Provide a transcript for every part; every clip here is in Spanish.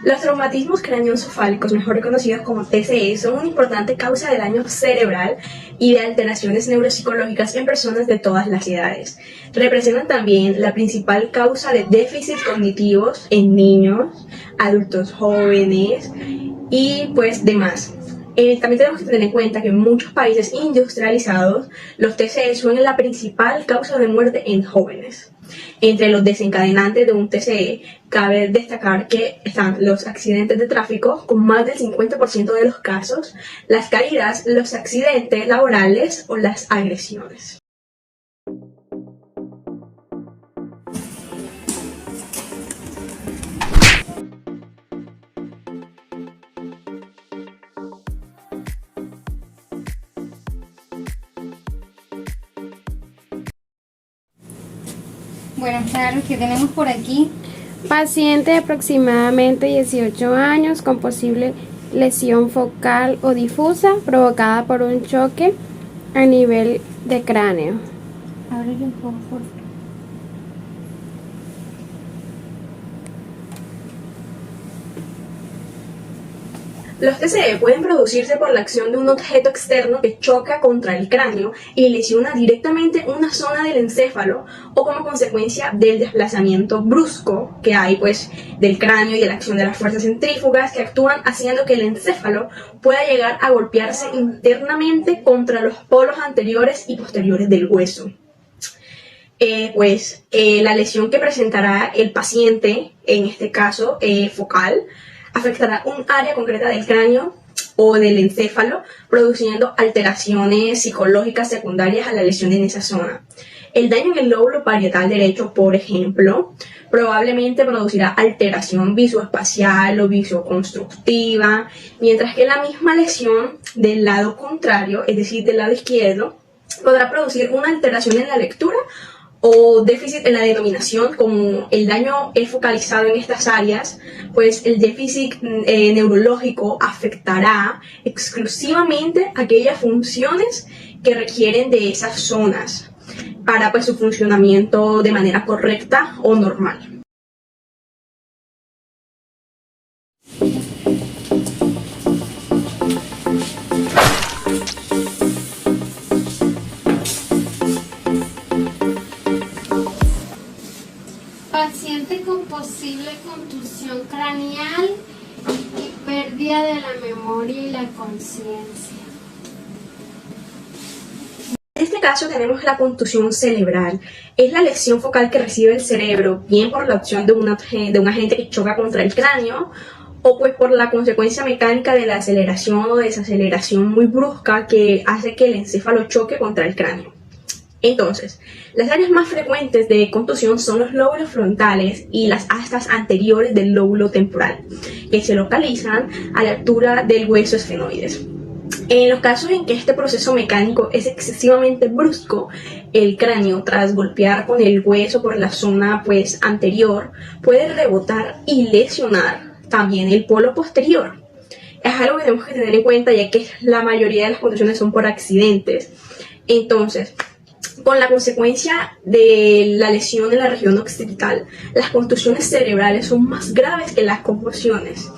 Los traumatismos craneoencefálicos, mejor conocidos como TCE, son una importante causa de daño cerebral y de alteraciones neuropsicológicas en personas de todas las edades. Representan también la principal causa de déficits cognitivos en niños, adultos jóvenes y pues demás. También tenemos que tener en cuenta que en muchos países industrializados los TCE son la principal causa de muerte en jóvenes. Entre los desencadenantes de un TCE, cabe destacar que están los accidentes de tráfico, con más del 50% de los casos, las caídas, los accidentes laborales o las agresiones. Buenas tardes, ¿qué tenemos por aquí? Paciente de aproximadamente 18 años con posible lesión focal o difusa provocada por un choque a nivel de cráneo. Ábrele un poco, por favor. Los TCE pueden producirse por la acción de un objeto externo que choca contra el cráneo y lesiona directamente una zona del encéfalo o como consecuencia del desplazamiento brusco que hay del cráneo y de la acción de las fuerzas centrífugas que actúan haciendo que el encéfalo pueda llegar a golpearse internamente contra los polos anteriores y posteriores del hueso. La lesión que presentará el paciente, en este caso focal, afectará un área concreta del cráneo o del encéfalo, produciendo alteraciones psicológicas secundarias a la lesión en esa zona. El daño en el lóbulo parietal derecho, por ejemplo, probablemente producirá alteración visoespacial o visoconstructiva, mientras que la misma lesión del lado contrario, es decir, del lado izquierdo, podrá producir una alteración en la lectura o déficit en la denominación. Como el daño es focalizado en estas áreas, pues el déficit neurológico afectará exclusivamente aquellas funciones que requieren de esas zonas para su funcionamiento de manera correcta o normal. Paciente con posible contusión craneal y pérdida de la memoria y la conciencia. En este caso tenemos la contusión cerebral. Es la lesión focal que recibe el cerebro, bien por la acción de un agente que choca contra el cráneo, o por la consecuencia mecánica de la aceleración o desaceleración muy brusca que hace que el encéfalo choque contra el cráneo. Entonces, las áreas más frecuentes de contusión son los lóbulos frontales y las astas anteriores del lóbulo temporal, que se localizan a la altura del hueso esfenoides. En los casos en que este proceso mecánico es excesivamente brusco, el cráneo, tras golpear con el hueso por la zona anterior, puede rebotar y lesionar también el polo posterior. Es algo que tenemos que tener en cuenta, ya que la mayoría de las contusiones son por accidentes. Entonces, con la consecuencia de la lesión en la región occipital, las contusiones cerebrales son más graves que las conmociones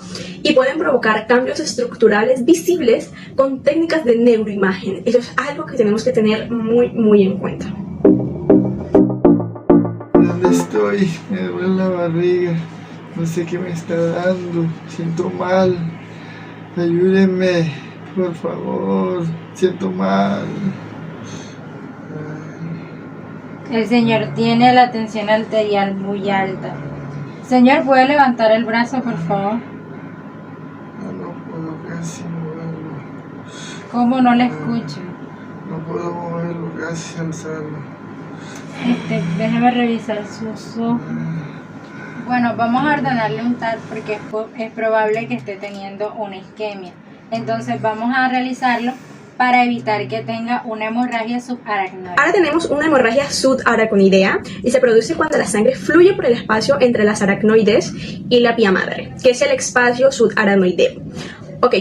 y pueden provocar cambios estructurales visibles con técnicas de neuroimagen. Eso es algo que tenemos que tener muy en cuenta. ¿Dónde estoy? Me duele la barriga. No sé qué me está dando. Siento mal. Ayúdenme, por favor. Siento mal. El señor tiene la tensión arterial muy alta. Señor, ¿puede levantar el brazo, por favor? No puedo casi moverlo. ¿Cómo no le escucho? No puedo moverlo, casi alzarlo. Déjeme revisar sus ojos. Bueno, vamos a ordenarle un TAC porque es probable que esté teniendo una isquemia. Entonces vamos a realizarlo para evitar que tenga una hemorragia subaracnoidea. Ahora tenemos una hemorragia subaracnoidea y se produce cuando la sangre fluye por el espacio entre las aracnoides y la pía madre, que es el espacio subaracnoideo.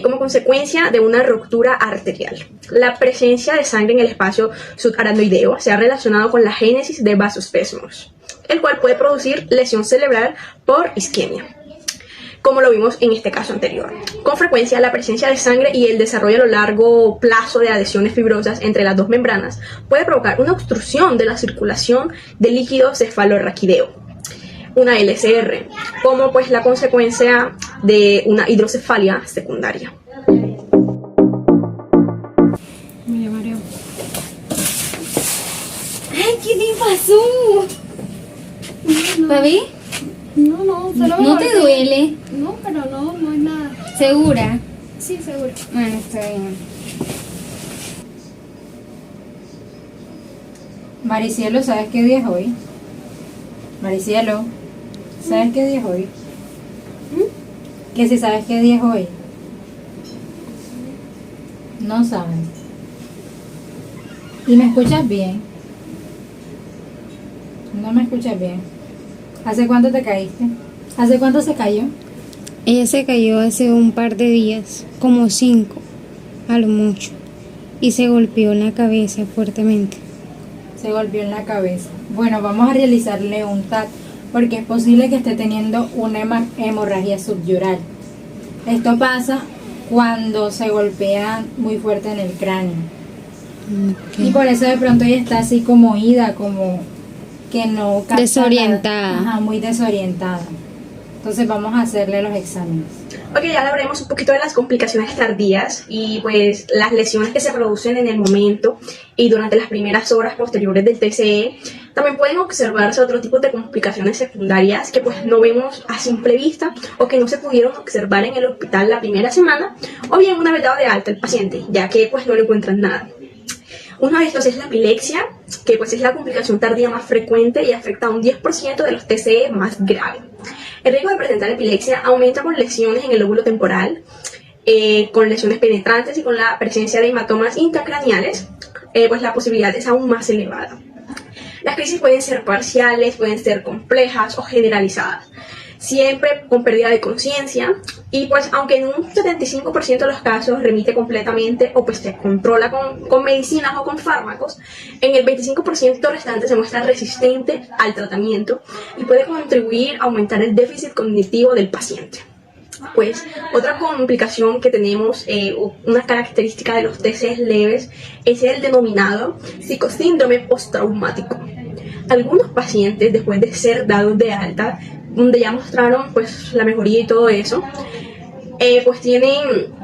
Como consecuencia de una ruptura arterial. La presencia de sangre en el espacio subaracnoideo se ha relacionado con la génesis de vasoespasmos, el cual puede producir lesión cerebral por isquemia. como lo vimos en este caso anterior. Con frecuencia, la presencia de sangre y el desarrollo a lo largo plazo de adhesiones fibrosas entre las dos membranas puede provocar una obstrucción de la circulación del líquido cefalorraquídeo, una LCR, como pues la consecuencia de una hidrocefalia secundaria. Mira, Mario. ¡Ay, qué te pasó! ¿Papi? No, solo ¿No te duele? No, pero no es nada. ¿Segura? Sí, seguro. Bueno, está bien. Maricielo, ¿sabes qué día es hoy? Maricielo, ¿sabes qué día es hoy? ¿Que si sabes qué día es hoy? No sabes. ¿Y me escuchas bien? No me escuchas bien. ¿Hace cuánto te caíste? ¿Hace cuánto se cayó? Ella se cayó hace un par de días, como 5, a lo mucho, y se golpeó en la cabeza fuertemente. Se golpeó en la cabeza. Bueno, vamos a realizarle un TAC porque es posible que esté teniendo una hemorragia subyural. Esto pasa cuando se golpea muy fuerte en el cráneo. Y por eso de pronto ella está así como ida, como que no capta Desorientada. nada. Ajá, muy desorientada. Entonces vamos a hacerle los exámenes. Ok, ya hablaremos un poquito de las complicaciones tardías y pues las lesiones que se producen en el momento y durante las primeras horas posteriores del TCE. También pueden observarse otro tipo de complicaciones secundarias que pues no vemos a simple vista o que no se pudieron observar en el hospital la primera semana o bien una vez dado de alta el paciente, ya que pues no le encuentran nada. Uno de estos es la epilepsia, que pues es la complicación tardía más frecuente y afecta a un 10% de los TCE más graves. El riesgo de presentar epilepsia aumenta con lesiones en el lóbulo temporal, con lesiones penetrantes y con la presencia de hematomas intracraneales, pues la posibilidad es aún más elevada. Las crisis pueden ser parciales, pueden ser complejas o generalizadas, siempre con pérdida de conciencia y pues aunque en un 75% de los casos remite completamente o pues se controla con medicinas o con fármacos, en el 25% restante se muestra resistente al tratamiento y puede contribuir a aumentar el déficit cognitivo del paciente. Pues otra complicación que tenemos, una característica de los TCE leves, es el denominado psicosíndrome postraumático. Algunos pacientes, después de ser dados de alta, donde ya mostraron pues la mejoría y todo eso, pues tienen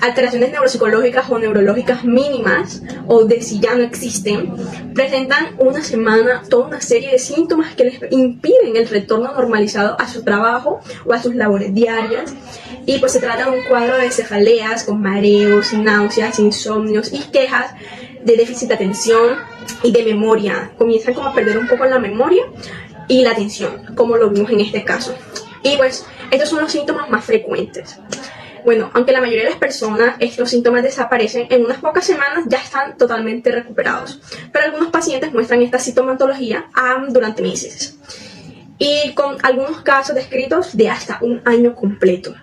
alteraciones neuropsicológicas o neurológicas mínimas o de si ya no existen, presentan una semana toda una serie de síntomas que les impiden el retorno normalizado a su trabajo o a sus labores diarias y pues se trata de un cuadro de cefaleas con mareos, náuseas, insomnios y quejas de déficit de atención y de memoria. Comienzan como a perder un poco la memoria y la atención, como lo vimos en este caso. Y pues estos son los síntomas más frecuentes. Bueno, aunque la mayoría de las personas estos síntomas desaparecen, en unas pocas semanas ya están totalmente recuperados. Pero algunos pacientes muestran esta sintomatología durante meses. Y con algunos casos descritos de hasta un año completo.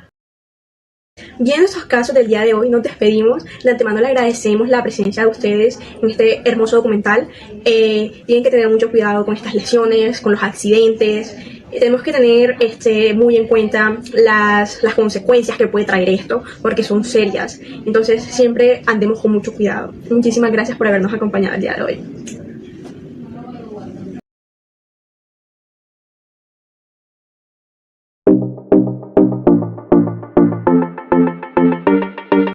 Viendo estos casos del día de hoy, nos despedimos. De antemano le agradecemos la presencia de ustedes en este hermoso documental. Tienen que tener mucho cuidado con estas lesiones, con los accidentes. Tenemos que tener muy en cuenta las consecuencias que puede traer esto, porque son serias. Entonces siempre andemos con mucho cuidado. Muchísimas gracias por habernos acompañado el día de hoy.